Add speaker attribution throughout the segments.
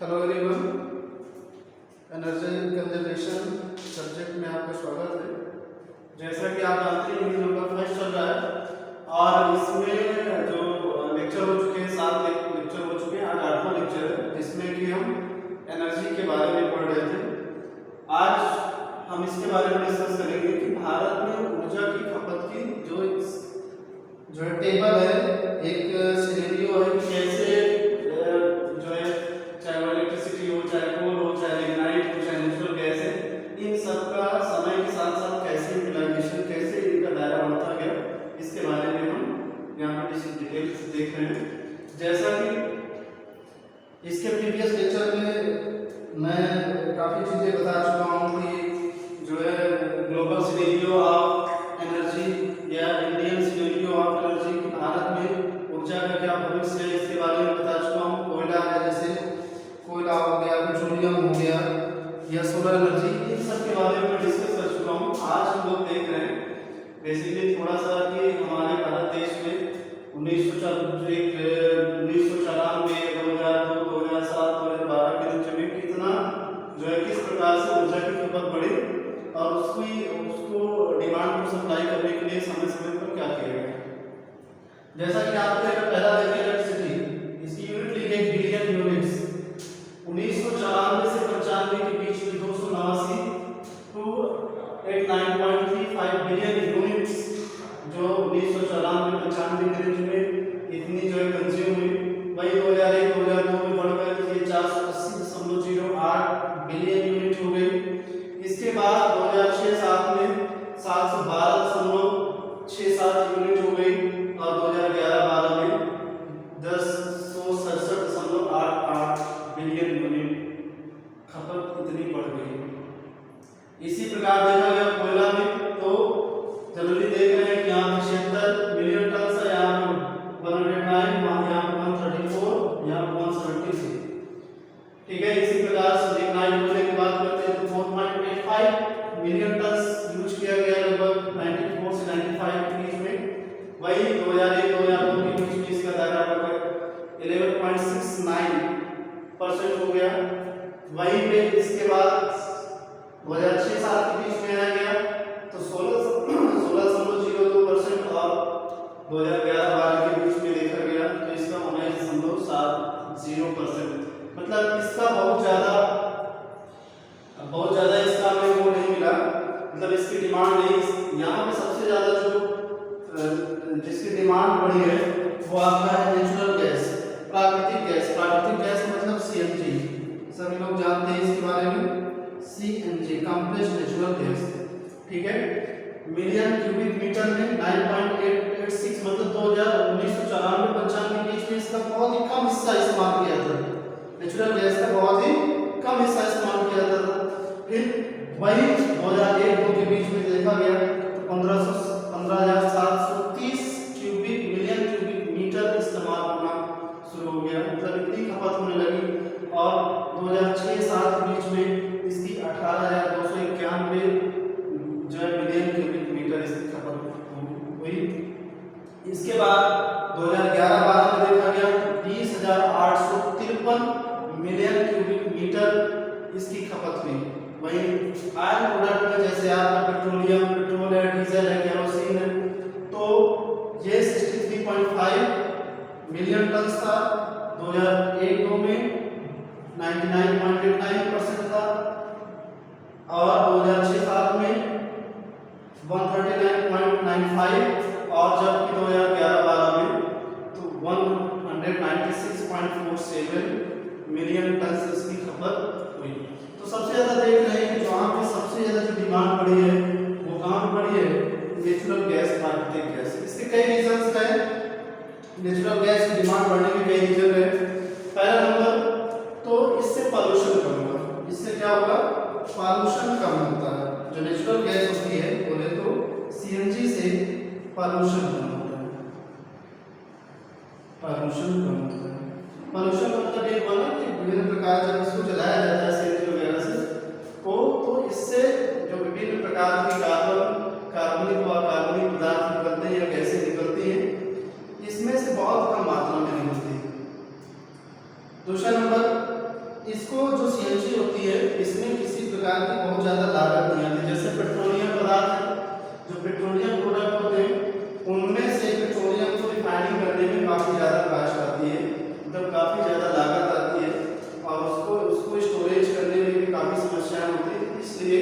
Speaker 1: Hello everyone, energy conservation subject में आपका स्वागत है। जैसा कि आप जानते हैं यूनिट नंबर 5 चल रहा है और इसमें जो लेक्चर हो चुके हैं 7 लेक्चर हो चुके हैं। आज 8वां लेक्चर है जिसमें कि हम एनर्जी के बारे में पढ़ रहे थे। आज हम इसके बारे में डिस्कस करेंगे कि भारत में ऊर्जा की खपत की जो है टेबल है, एक सिनेरियो है कि कैसे जो है चाहे वो इलेक्ट्रिसिटी हो, चाहे कोल हो, चाहे लिग्नाइट हो, चाहे नेचुरल गैस है, इन सब का समय के साथ साथ कैसे यूटिलाइजेशन, कैसे इनका दायरा बढ़ता गया, इसके बारे में हम यहाँ पे डिटेल्स देख रहे हैं। जैसा कि इसके प्रीवियस लेक्चर में मैं काफ़ी चीज़ें बता चुका हूँ कि जो है ग्लोबल सिनेरियो ऑफ एनर्जी या इंडियन सिनेरियो ऑफ एनर्जी की भारत में ऊर्जा का क्या भविष्य है, इसके बारे में बता चुका हूँ। कोयला है, जैसे कोयला हो गया, पेट्रोलियम हो गया या सोलर एनर्जी, इन सब के बारे में डिस्कस कर चुका हूँ। आज हम लोग देख रहे हैं बेसिकली थोड़ा सा कि हमारे भारत देश में 1994, 2002, 2007, 2012 के बीच में कितना जो है किस प्रकार से ऊर्जा की खपत बढ़ी और उसको डिमांड को सप्लाई करने के लिए समय समय पर क्या किया गया। जैसा कि आपने पहला देखा इलेक्ट्रिसिटी, इसकी यूनिट ली गई बिलियन यूनिट्स। 1994 से 95 के बीच में 289 टू 89.35 बिलियन यूनिट्स जो 1994 95 के रेंज में इतनी जो है कंज्यूम हुई। वही 2001 2002 में बढ़कर ये 480.08 बिलियन यूनिट हो गई। इसके बाद 2006-07 में 712.67 यूनिट हो गई और 2011-12 में 1067.88 बिलियन यूनिट खपत इतनी बढ़ गई। इसी प्रकार देखा गया कोयला में, तो जनरली देख रहे हैं कि यहाँ 76 मिलियन टन से यहाँ 109, यहाँ 134, यहाँ 173। ठीक है, इसी प्रकार से लिग्नाइट होने की बात करते हैं तो 4.85 मिलियन टन यूज किया गया लगभग 94 से 95 के बीच में। वही 2001-2002 के बीच में इसका दायरा बढ़कर 11.69% हो गया। वहीं पे इसके बाद 2006-07 के बीच में आ गया तो 16.02% और 2011-12 के बीच में देखा गया तो इसका 19.70%। मतलब इसका बहुत ज़्यादा इसका हमें वो नहीं मिला, मतलब इसकी डिमांड नहीं। यहाँ पे सबसे ज़्यादा जो जिसकी डिमांड बढ़ी है वो आपका है नेचुरल गैस, प्राकृतिक गैस। प्राकृतिक गैस मतलब सीएनजी, सभी लोग जानते हैं इसके बारे में। सीएनजी कंप्रेस्ड नेचुरल गैस, ठीक है। मिलियन क्यूबिक मीटर में 9.886, मतलब 1994-95 के बीच में इसका बहुत ही कम हिस्सा इस्तेमाल किया था। नेचुरल गैस का बहुत ही कम हिस्सा इस्तेमाल किया था। फिर वही 2001-2 के बीच में देखा गया तो 15,730 मिलियन क्यूबिक मीटर इस्तेमाल होना शुरू हो गया, मतलब इतनी खपत होने लगी। और 2006-07 के बीच में इसकी 18,291 जो है मिलियन क्यूबिक मीटर इसकी खपत हुई। इसके बाद 2011-12 में देखा गया 20,853 मिलियन क्यूबिक मीटर इसकी खपत हुई। वहीं आयल प्रोडक्ट में जैसे आपका पेट्रोलियम, पेट्रोल है, डीजल है, केरोसिन है, तो ये 63.5 मिलियन टन था 2001-2 में, 99.89% था और 2006-07 में 139.95 और जबकि 2011-12 में तो 196.47 मिलियन टन से इसकी खपत हुई। तो सबसे ज़्यादा देख रहे हैं कि जहाँ पे सबसे ज़्यादा जो डिमांड बढ़ी है वो कहाँ पे बढ़ी है? नेचुरल गैस, प्राकृतिक गैस। इसके कई रीजंस हैं। नेचुरल गैस की डिमांड बढ़ने के कई रीजन है। पहला नंबर तो इससे पॉल्यूशन कम होगा। इससे क्या होगा? पॉल्यूशन कम होता है। जो नेचुरल गैस होती है बोले तो सीएनजी से पॉल्यूशन कम होता है। पॉल्यूशन कम होता है। पॉल्यूशन का मतलब ये बोला कि विभिन्न प्रकार जब इसको जलाया जाता है सीएनजी वगैरह से तो इससे जो विभिन्न प्रकार की कार्बनिक व अकार्बनिक पदार्थ निकलते हैं या गैसें निकलती हैं, इसमें से बहुत कम मात्रा में निकलती है। दूसरा नंबर इसको जो सीएनजी होती है इसमें किसी प्रकार की बहुत ज़्यादा लागत नहीं आती। जैसे पेट्रोलियम पदार्थ है, जो पेट्रोलियम प्रोडक्ट होते हैं उनमें से पेट्रोलियम को रिफाइनिंग करने में काफ़ी ज़्यादा कास्ट आती है, मतलब काफ़ी ज़्यादा लागत आती है और उसको स्टोरेज करने में भी काफ़ी समस्याएं होती है। इसलिए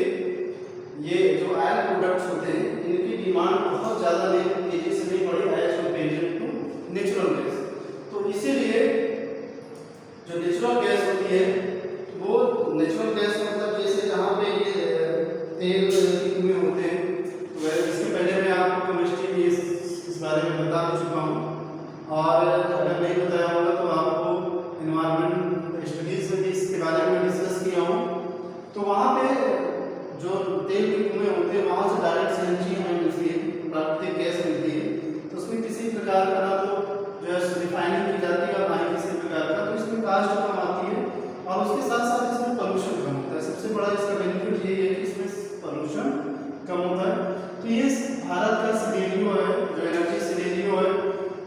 Speaker 1: ये जो ऑयल प्रोडक्ट्स होते हैं इनकी डिमांड बहुत ज़्यादा तेजी से नहीं बढ़ी as compare to natural gas. तो इसीलिए जो नेचुरल गैस होती है वो नेचुरल गैस मतलब जैसे जहाँ पे ये तेल के कुएं होते हैं, तो इसके पहले मैं आपको केमिस्ट्री में इस बारे में बता चुका हूँ और अगर नहीं बताया होगा तो आपको एनवायरमेंट स्टडीज में भी इसके बारे में डिस्कस किया हूँ। तो वहाँ पे जो तेल के कुएं होते हैं वहाँ से डायरेक्ट सीएनजी हमें मिलती है, प्राकृतिक गैस मिलती है। तो उसमें किसी प्रकार का ना तो जो है रिफाइनिंग की जाती है और ना ही किसी प्रकार का, तो इसमें कास्ट कम आती है और उसके साथ साथ इसमें पोल्यूशन कम होता है। सबसे बड़ा इसका बेनिफिट यही है कि इसमें पोल्यूशन कम होता है। तो ये भारत का सिनेरियो है, जो एनर्जी सिनेरियो है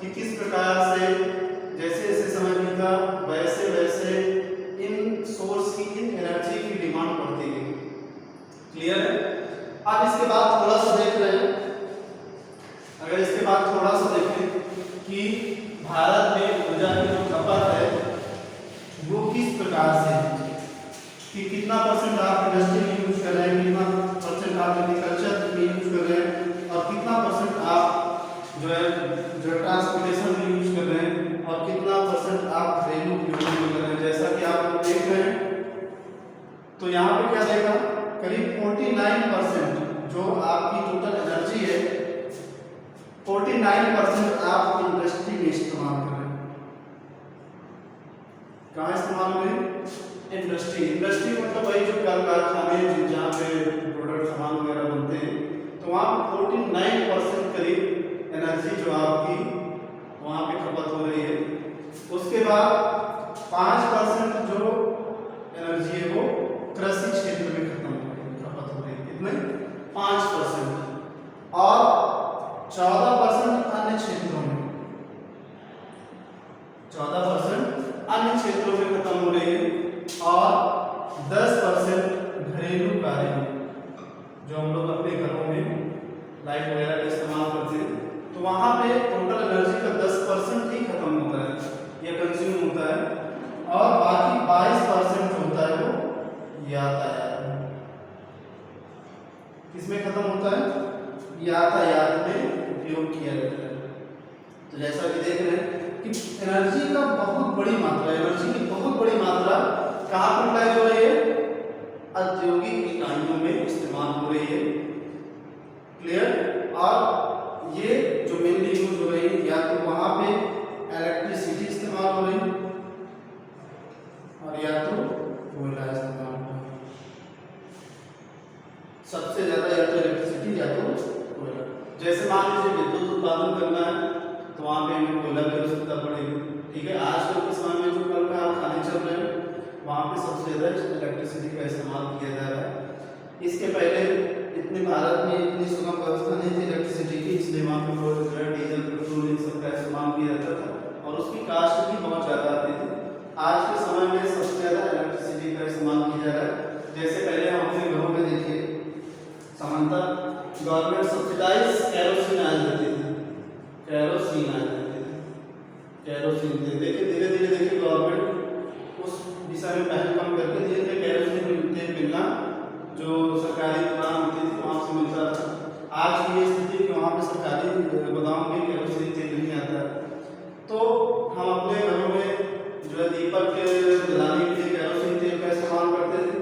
Speaker 1: कि किस प्रकार से जैसे जैसे समय बीता वैसे वैसे इन सोर्स की इन एनर्जी की डिमांड बढ़ती गई। क्लियर है? अब इसके बाद थोड़ा सा देख रहे हैं, अगर इसके बाद थोड़ा सा देखें कि भारत में ऊर्जा की जो खपत है वो किस प्रकार से, कि कितना परसेंट आप इंडस्ट्री में यूज कर रहे हैं, कितना परसेंट आप एग्रीकल्चर में यूज कर रहे हैं और कितना परसेंट आप जो है ट्रांसपोर्टेशन में यूज कर रहे हैं और कितना परसेंट आप घरेलू उपयोग में कर रहे हैं। जैसा कि आप लोग देख रहे हैं तो यहाँ पे क्या देखा, करीब 49% जो आपकी टोटल एनर्जी है 49% आप इंडस्ट्री में इस्तेमाल कर रहे हैं। कहाँ इस्तेमाल हो रहे हैं? इंडस्ट्री। इंडस्ट्री मतलब वही जो कल कारखाने जहाँ पे प्रोडक्ट सामान वगैरह बनते हैं, तो वहाँ पे 49% करीब एनर्जी जो आपकी वहाँ पे खपत हो रही है। उसके बाद 5% जो एनर्जी है वो कृषि क्षेत्र में खपत हो रही है। कितने? 5% और 14% अन्य क्षेत्रों में, 14% अन्य क्षेत्रों में खत्म हो रही है और 10% घरेलू कार्य में, जो हम लोग अपने घरों में लाइट वगैरह का इस्तेमाल करते हैं, तो वहाँ पे टोटल एनर्जी का 10% ही खत्म होता है या कंज्यूम होता है और बाकी 22% जो होता है वो यातायात में। किसमें खत्म होता है? यातायात में उपयोग किया जाता है। तो जैसा कि देख रहे हैं कि एनर्जी का बहुत बड़ी मात्रा, एनर्जी की बहुत बड़ी मात्रा कहाँ पर यूटिलाइज हो रही है? औद्योगिक इकाइयों में इस्तेमाल हो रही है। क्लियर? और ये जो मेनली यूज हो रही है या तो वहाँ पे इलेक्ट्रिसिटी इस्तेमाल हो रही है और या तो कोयला इस्तेमाल हो रहा है। सबसे ज्यादा या तो इलेक्ट्रिसिटी या तो कोयला। जैसे मान लीजिए विद्युत उत्पादन करना है तो वहाँ पे हमें कोयला की आवश्यकता पड़ेगी। ठीक है, आजकल के समय में जो कल का खाने चल रहे हैं वहाँ पे सबसे ज़्यादा इलेक्ट्रिसिटी का इस्तेमाल किया जा रहा है। इसके पहले इतने भारत में इतनी सुगम व्यवस्था नहीं थी इलेक्ट्रिसिटी की, इसलिए वहाँ पे जो है डीजल पेट्रोल इन सब का इस्तेमाल किया जाता था और उसकी कास्ट भी बहुत ज़्यादा आती थी। आज के समय में सबसे ज़्यादा इलेक्ट्रिसिटी का इस्तेमाल किया जा रहा है। जैसे पहले हम अपने घरों में देखिए सामान्यतः गवर्नमेंट सब्सिडाइज कैरोसिन आ जाती थी, कैरोसिन आ जाती थी, कैरोसिन थे। लेकिन धीरे धीरे देखिए गवर्नमेंट उस दिशा में पहल कम करके धीरे धीरे कैरोसिन तेल मिलना जो सरकारी दुकान होती थी वहाँ से मिलता था। आज की ये स्थिति कि वहाँ पे सरकारी गोदाम में कैरोसिन तेल नहीं आता। तो हम अपने घरों में जो है दीपक जलाने के लिए कैरोसिन तेल का इस्तेमाल करते थे,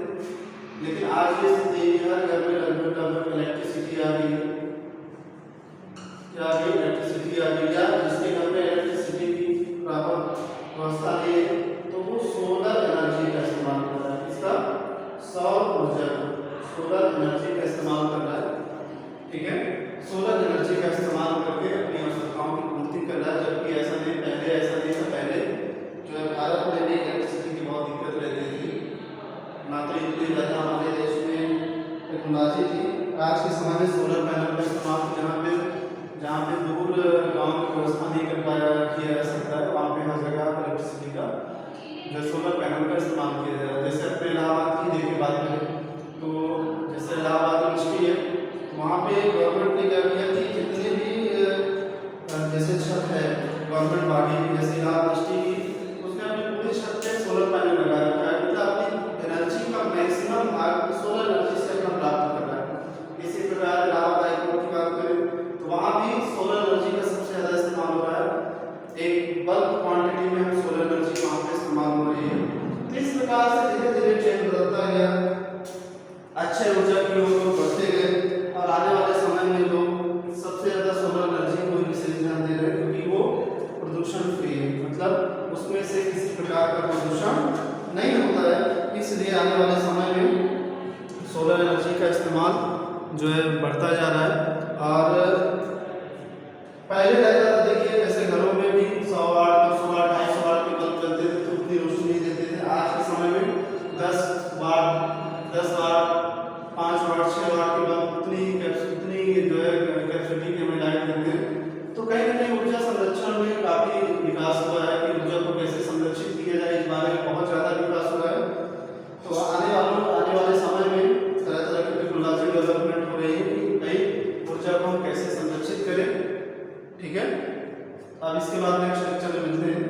Speaker 1: लेकिन आज ये स्थिति हर घर में लगभग इलेक्ट्रिसिटी आ गई है। क्या भी इलेक्ट्रिसिटी आ गई, या जिसके घर में इलेक्ट्रिसिटी की प्रॉपर व्यवस्था नहीं है तो वो सोलर एनर्जी का इस्तेमाल कर रहा है। इसका सौर ऊर्जा, सोलर एनर्जी का इस्तेमाल कर रहा है। ठीक है, सोलर एनर्जी का इस्तेमाल करके अपनी आवश्यकताओं की पूर्ति कर रहा है। जबकि ऐसा नहीं, पहले ऐसा नहीं था। पहले जो है भारत में भी इलेक्ट्रिसिटी की बहुत दिक्कत रहती थी, ना तो इतनी ज़्यादा हमारे देश में टेक्नोलॉजी थी। आज के समय में सोलर पैनल का इस्तेमाल जहाँ पे दूर गाँव की व्यवस्था नहीं कर पाया किया जा सकता है, वहाँ पे हर जगह इलेक्ट्रिसिटी का जो सोलर पैनल का इस्तेमाल किया जा रहा है। वहाँ पे गवर्नमेंट ने क्या किया कि जितने भी जैसे छत है गवर्नमेंट बॉडी की, जैसे यहाँ दृष्टि की, उसने अपनी पूरी छत पे सोलर पैनल लगा रखा है, मतलब अपनी एनर्जी का मैक्सिमम सोलर एनर्जी से अपना प्राप्त कर रहा है। इसी प्रकार इलाहाबाद हाई कोर्ट की बात करें तो वहाँ भी सोलर एनर्जी का सबसे ज़्यादा इस्तेमाल हो रहा है। एक बल्क क्वांटिटी में हम सोलर एनर्जी वहाँ पे इस्तेमाल हो रही है। तो इस प्रकार से धीरे धीरे ट्रेंड बदलता गया, अच्छे ऊर्जा की ओर लोग बढ़ते गए और आने वाले समय में लोग सबसे ज़्यादा सोलर एनर्जी को विशेष ध्यान दे रहे हैं, क्योंकि वो प्रदूषण फ्री है, मतलब उसमें से किसी प्रकार का प्रदूषण नहीं होता है। इसलिए आने वाले समय में सोलर एनर्जी का इस्तेमाल जो है बढ़ता जा रहा है। और पहले रहता था, देखिए जैसे घरों में भी 100 वाट 200 वाट 250 वाट के बल्ब चलते थे तो उतनी रोशनी देते थे। आज के समय में 10 वाट 5 वाट 6 वाट के बल्ब उतनी जो है कैपेसिटी के हमें लाइट देते हैं। तो कहीं ना कहीं ऊर्जा संरक्षण में काफ़ी विकास हुआ है कि ऊर्जा को कैसे संरक्षित किया जाए, इस बारे में बहुत ज़्यादा विकास हुआ है। तो आने वाले समय में तरह तरह की टेक्नोलॉजी डेवलपमेंट हो रही है कि भाई ऊर्जा को हम कैसे संरक्षित करें। ठीक है, अब इसके बाद नेक्स्ट लेक्चर में मिलते हैं।